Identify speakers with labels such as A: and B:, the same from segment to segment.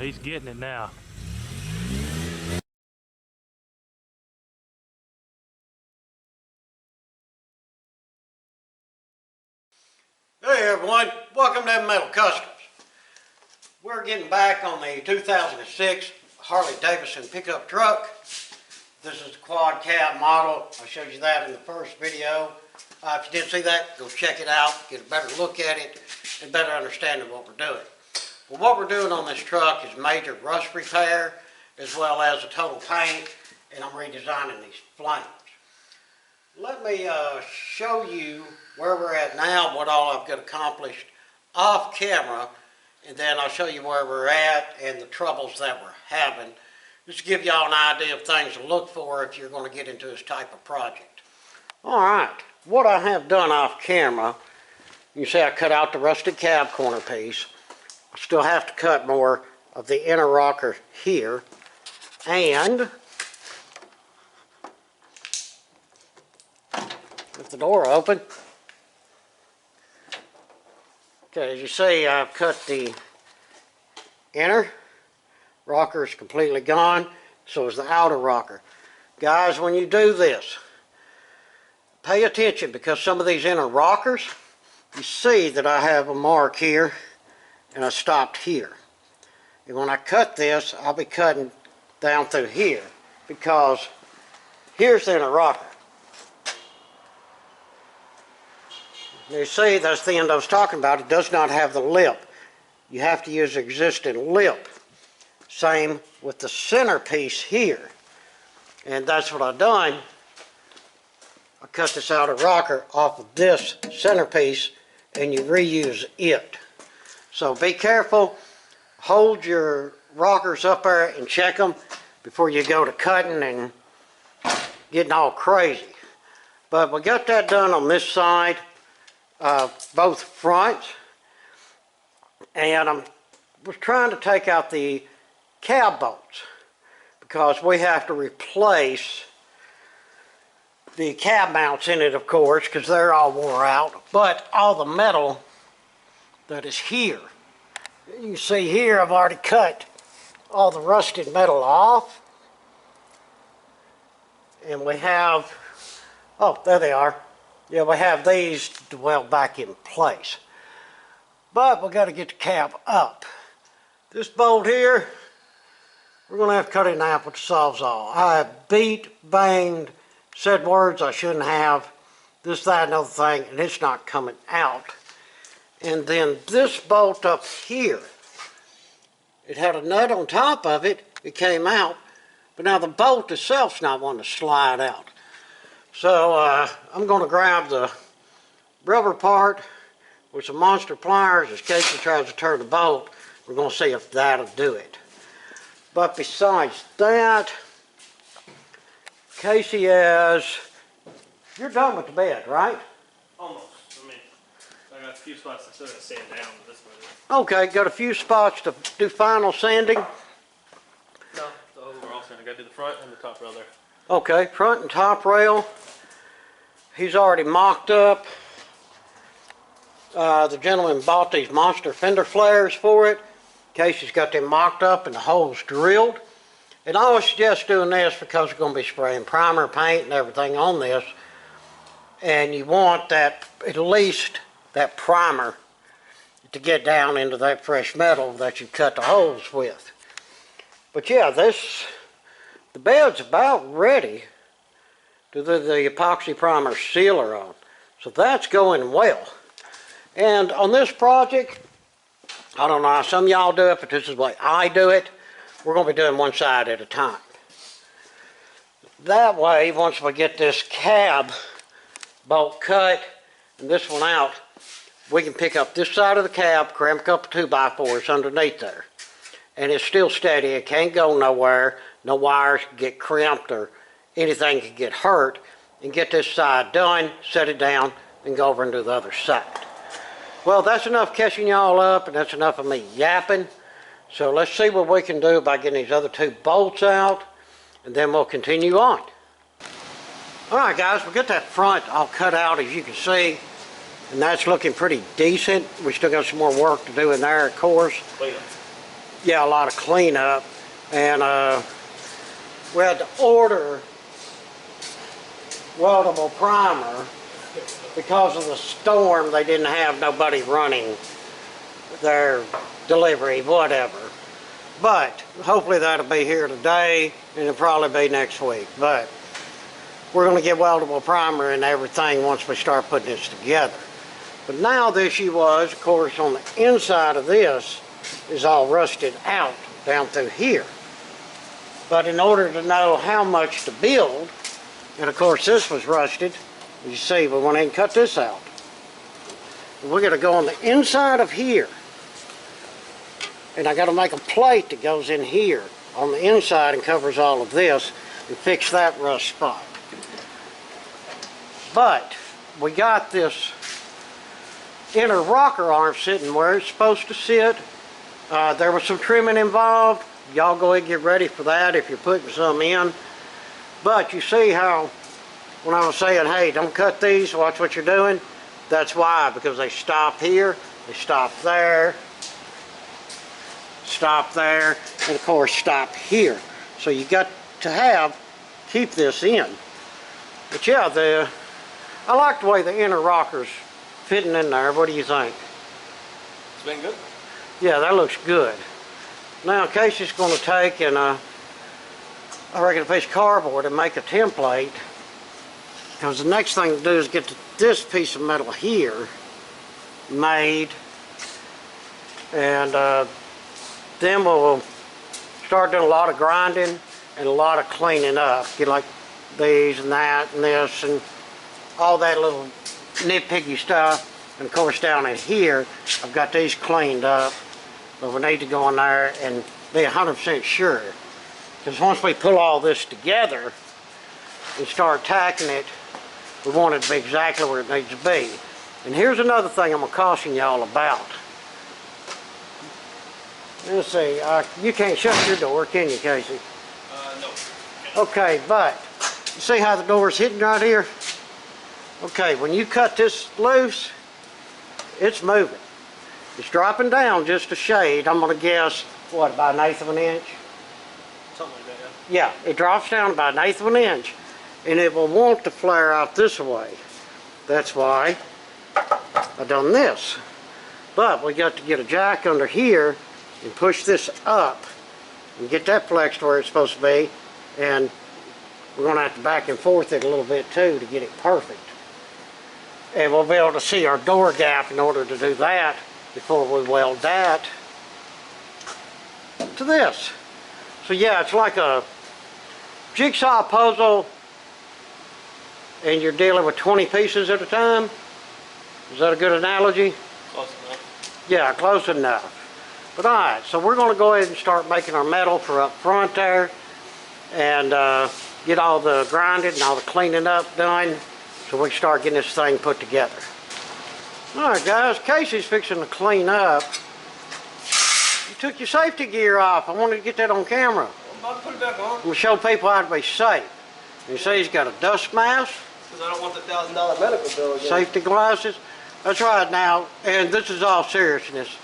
A: he's getting it now.
B: Hey everyone, welcome to Metal Customs. We're getting back on the 2006 Harley Davidson pickup truck. This is the quad cab model. I showed you that in the first video. If you didn't see that, go check it out, get a better look at it, and better understanding what we're doing. Well, what we're doing on this truck is major rust repair, as well as a total paint, and I'm redesigning these flames. Let me show you where we're at now, what all I've got accomplished off camera, and then I'll show you where we're at and the troubles that we're having. Just to give y'all an idea of things to look for if you're going to get into this type of project. Alright, what I have done off camera, you see I cut out the rusted cab corner piece. I still have to cut more of the inner rocker here, and with the door open. Okay, as you see, I've cut the inner rocker is completely gone, so is the outer rocker. Guys, when you do this, pay attention, because some of these inner rockers, you see that I have a mark here and I stopped here. And when I cut this, I'll be cutting down through here, because here's the inner rocker. You see, that's the end I was talking about. It does not have the lip. You have to use the existing lip. Same with the centerpiece here. And that's what I've done. I cut this outer rocker off of this centerpiece, and you reuse it. So be careful. Hold your rockers up there and check them before you go to cutting and getting all crazy. But we got that done on this side. Both fronts, and I was trying to take out the cab bolts, because we have to replace the cab mounts in it, of course, because they're all wore out, but all the metal that is here. You see here, I've already cut all the rusted metal off, and we have, oh, there they are. Yeah, we have these well back in place. But we got to get the cab up. This bolt here, we're going to have to cut it in half with the Sawzall. I have beat, banged, said words I shouldn't have, this, that, and other thing, and it's not coming out. And then this bolt up here, it had a nut on top of it, it came out, but now the bolt itself's not wanting to slide out. So I'm going to grab the rubber part with some monster pliers as Casey tries to turn the bolt. We're going to see if that'll do it. But besides that, Casey is, you're done with the bed, right?
C: Almost. I got a few spots that still got to sand down, but this way.
B: Okay, got a few spots to do final sanding.
C: No, the overall sand. I got to do the front and the top rail there.
B: Okay, front and top rail. He's already mocked up. The gentleman bought these monster fender flares for it. Casey's got them mocked up and the holes drilled. And I always suggest doing this because we're going to be spraying primer, paint, and everything on this. And you want that, at least that primer, to get down into that fresh metal that you cut the holes with. But yeah, the bed's about ready to do the epoxy primer sealer on. So that's going well. And on this project, I don't know how some of y'all do it, but this is the way I do it. We're going to be doing one side at a time. That way, once we get this cab bolt cut and this one out, we can pick up this side of the cab, cramp a couple 2x4s underneath there. And it's still steady, it can't go nowhere, no wires can get crimped or anything can get hurt, and get this side done, set it down, and go over and do the other side. Well, that's enough catching y'all up, and that's enough of me yapping. So let's see what we can do by getting these other two bolts out, and then we'll continue on. Alright guys, we got that front all cut out, as you can see, and that's looking pretty decent. We still got some more work to do in there, of course. yeah, a lot of cleanup, and we had to order weldable primer because of the storm. They didn't have nobody running their delivery, whatever. But hopefully that'll be here today, and it'll probably be next week. But we're going to get weldable primer and everything once we start putting this together. But now the issue was, of course, on the inside of this is all rusted out down through here. But in order to know how much to build, and of course this was rusted, you see, we went ahead and cut this out. We're going to go on the inside of here, and I got to make a plate that goes in here on the inside and covers all of this and fix that rust spot. But we got this inner rocker arm sitting where it's supposed to sit. There was some trimming involved. Y'all go ahead and get ready for that if you're putting some in. But you see how when I was saying, hey, don't cut these, watch what you're doing? That's why, because they stop here, they stop there, and of course stop here. So you got to keep this in. But yeah, I like the way the inner rocker's fitting in there. What do you think?
C: It's been good.
B: Yeah, that looks good. Now Casey's going to take and I reckon a piece of cardboard and make a template, because the next thing to do is get this piece of metal here made, and then we'll start doing a lot of grinding and a lot of cleaning up. Get like these and that and this and all that little nitpicky stuff. And of course down in here I've got these cleaned up, but we need to go in there and be 100% sure, because once we pull all this together and start tacking it, we want it to be exactly where it needs to be. And here's another thing I'm going to caution y'all about. Let's see, you can't shut your door, can you, Casey?
C: No.
B: Okay, but you see how the door's hitting right here? Okay, when you cut this loose, it's moving. It's dropping down just a shade. I'm going to guess, what, about 1/8 of an inch?
C: Something like that, yeah.
B: Yeah, it drops down about 1/8 of an inch, and it will want to flare out this way. That's why I've done this. But we got to get a jack under here and push this up and get that flexed where it's supposed to be, and we're going to have to back and forth it a little bit too to get it perfect. And we'll be able to see our door gap in order to do that before we weld that to this. So yeah, it's like a jigsaw puzzle, and you're dealing with 20 pieces at a time. Is that a good analogy?
C: Close enough.
B: Yeah, close enough. But alright, so we're going to go ahead and start making our metal for up front there, and get all the grinding and all the cleaning up done, so we can start getting this thing put together. Alright guys, Casey's fixing to clean up. You took your safety gear off. I wanted to get that on camera.
C: I'm about to put it back on.
B: I'm going to show people how to be safe. You see he's got a dust mask,
C: Because I don't want the $1,000 medical bill again.
B: safety glasses. That's right now, and this is all seriousness.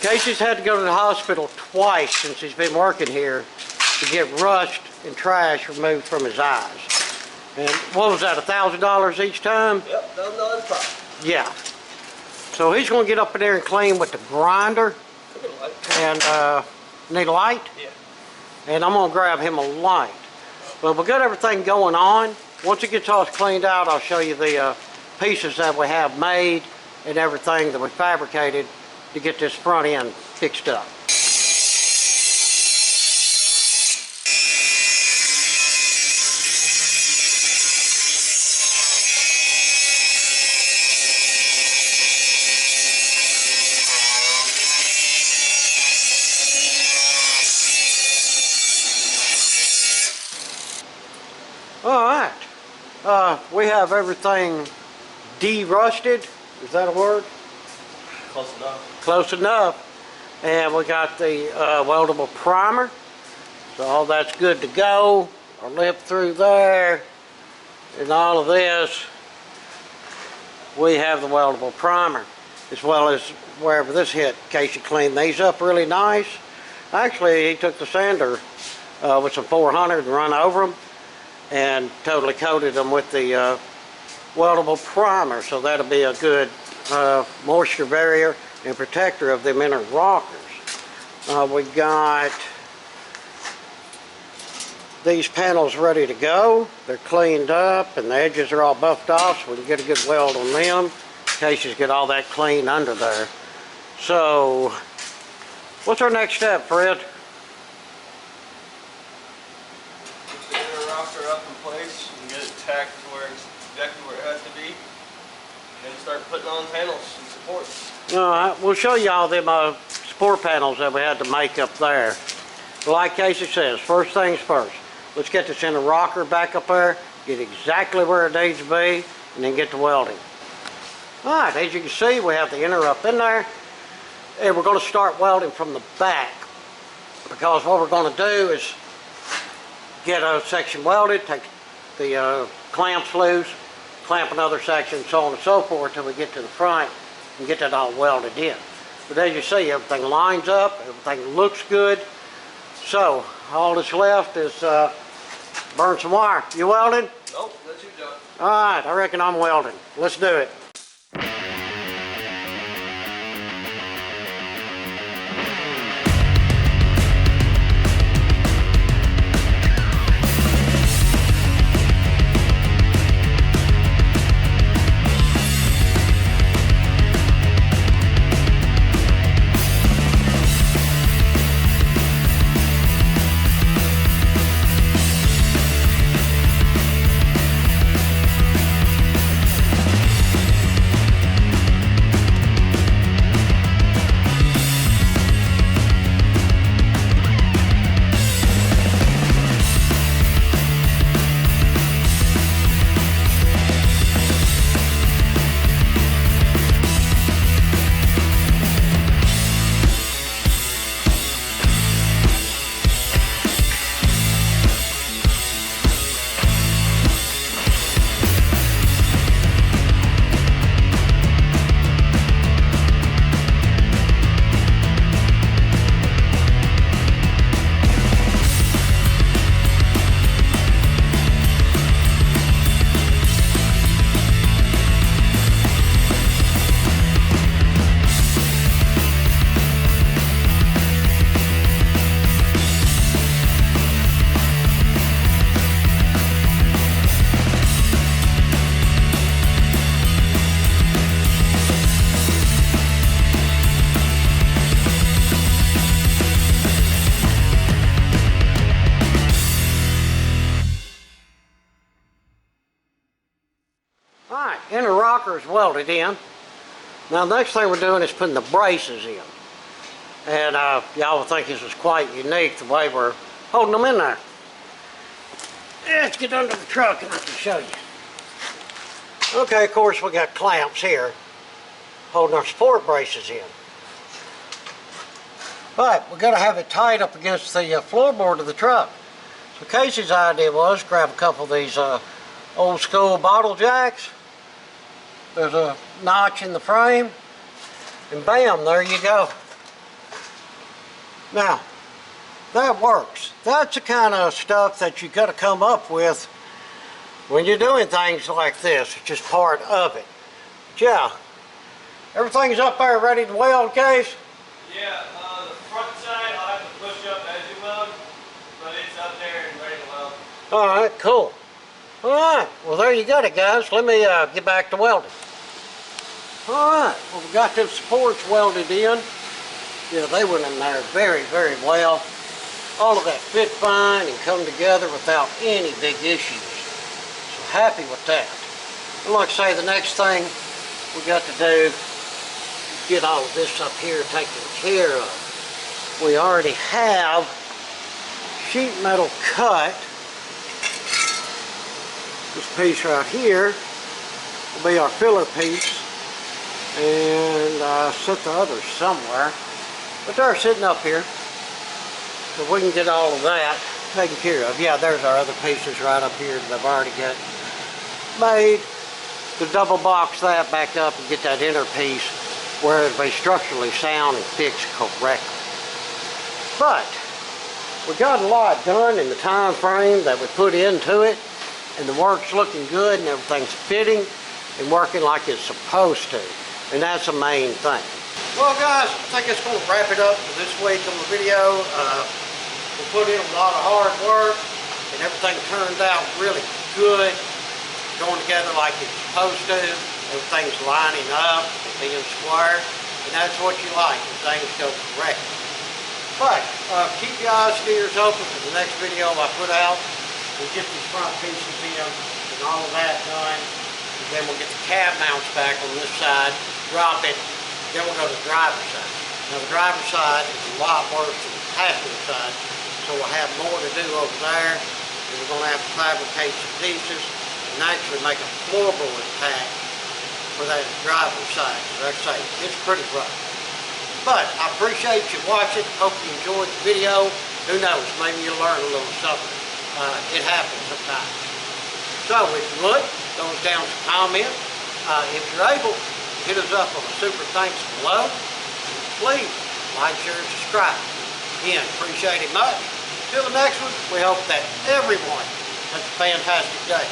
B: Casey's had to go to the hospital twice since he's been working here to get rust and trash removed from his eyes. And what was that, $1,000 each time?
C: Yep, $1,000 profit.
B: Yeah. So he's going to get up in there and clean with the grinder. And need a light?
C: Yeah.
B: And I'm going to grab him a light. But we got everything going on. Once it gets all cleaned out, I'll show you the pieces that we have made and everything that we fabricated to get this front end fixed up. Alright, we have everything de-rusted. Is that a word?
C: Close enough.
B: Close enough. And we got the weldable primer. So all that's good to go. Our lip through there. And all of this, we have the weldable primer. as well as wherever this hit. Casey cleaned these up really nice. Actually, he took the sander with some 400 and run over them and totally coated them with the weldable primer, so that'll be a good moisture barrier and protector of them inner rockers. We got these panels ready to go. They're cleaned up and the edges are all buffed off, so we can get a good weld on them. Casey's get all that clean under there. So, what's our next step, Fred?
A: Get the inner rocker up in place and get it tacked to where it's exactly where it has to be. And then start putting on panels and supports.
B: Alright, we'll show you all them support panels that we had to make up there. But like Casey says, first things first. Let's get this inner rocker back up there, get exactly where it needs to be, and then get to welding. Alright, as you can see, we have the inner up in there, and we're going to start welding from the back, because what we're going to do is get a section welded, take the clamps loose, clamp another section, so on and so forth, till we get to the front and get that all welded in. But as you see, everything lines up, everything looks good, so all that's left is burn some wire. You welding?
A: Nope, that's your job.
B: Alright, I reckon I'm welding. Let's do it. Alright, inner rocker is welded in. Now the next thing we're doing is putting the braces in. And y'all will think this is quite unique the way we're holding them in there. Let's get under the truck and I can show you. Okay, of course we got clamps here holding our support braces in. But we're going to have it tied up against the floorboard of the truck. So Casey's idea was grab a couple of these old school bottle jacks. There's a notch in the frame, and bam, there you go. Now, that works. That's the kind of stuff that you got to come up with when you're doing things like this. It's just part of it. But yeah, everything's up there ready to weld, Case?
A: Yeah, the front side I'll have to push up as you weld, but it's up there and ready to weld.
B: Alright, cool. Alright, well there you got it, guys. Let me get back to welding. Alright, well we got them supports welded in. Yeah, they went in there very, very well. All of that fit fine and come together without any big issues. So happy with that. And like I say, the next thing we got to do is get all of this up here taken care of. We already have sheet metal cut. This piece right here will be our filler piece, and set the others somewhere, but they're sitting up here, so we can get all of that taken care of. Yeah, there's our other pieces right up here that I've already got made. To double box that back up and get that inner piece where it'll be structurally sound and fixed correctly. But we got a lot done in the time frame that we put into it, and the work's looking good and everything's fitting and working like it's supposed to. And that's the main thing. Well guys, I think it's going to wrap it up for this week on the video. We put in a lot of hard work and everything turned out really good. Going together like it's supposed to. Everything's lining up and being square. And that's what you like, when things go correctly. But keep your eyes and ears open for the next video I put out. We'll get these front pieces in and all of that done. And then we'll get the cab mounts back on this side, drop it, then we'll go to the driver's side. Now the driver's side is a lot worse than the passenger side, so we'll have more to do over there. And we're going to have to fabricate some pieces and actually make a floorboard pack for that driver's side. Like I say, it's pretty rough. But I appreciate you watching. Hope you enjoyed the video. Who knows, maybe you'll learn a little something. It happens sometimes. So if you would, those down some comments. If you're able, hit us up on the super thanks below. Please like, share, and subscribe. Again, appreciate it much. Till the next one, we hope that everyone has a fantastic day.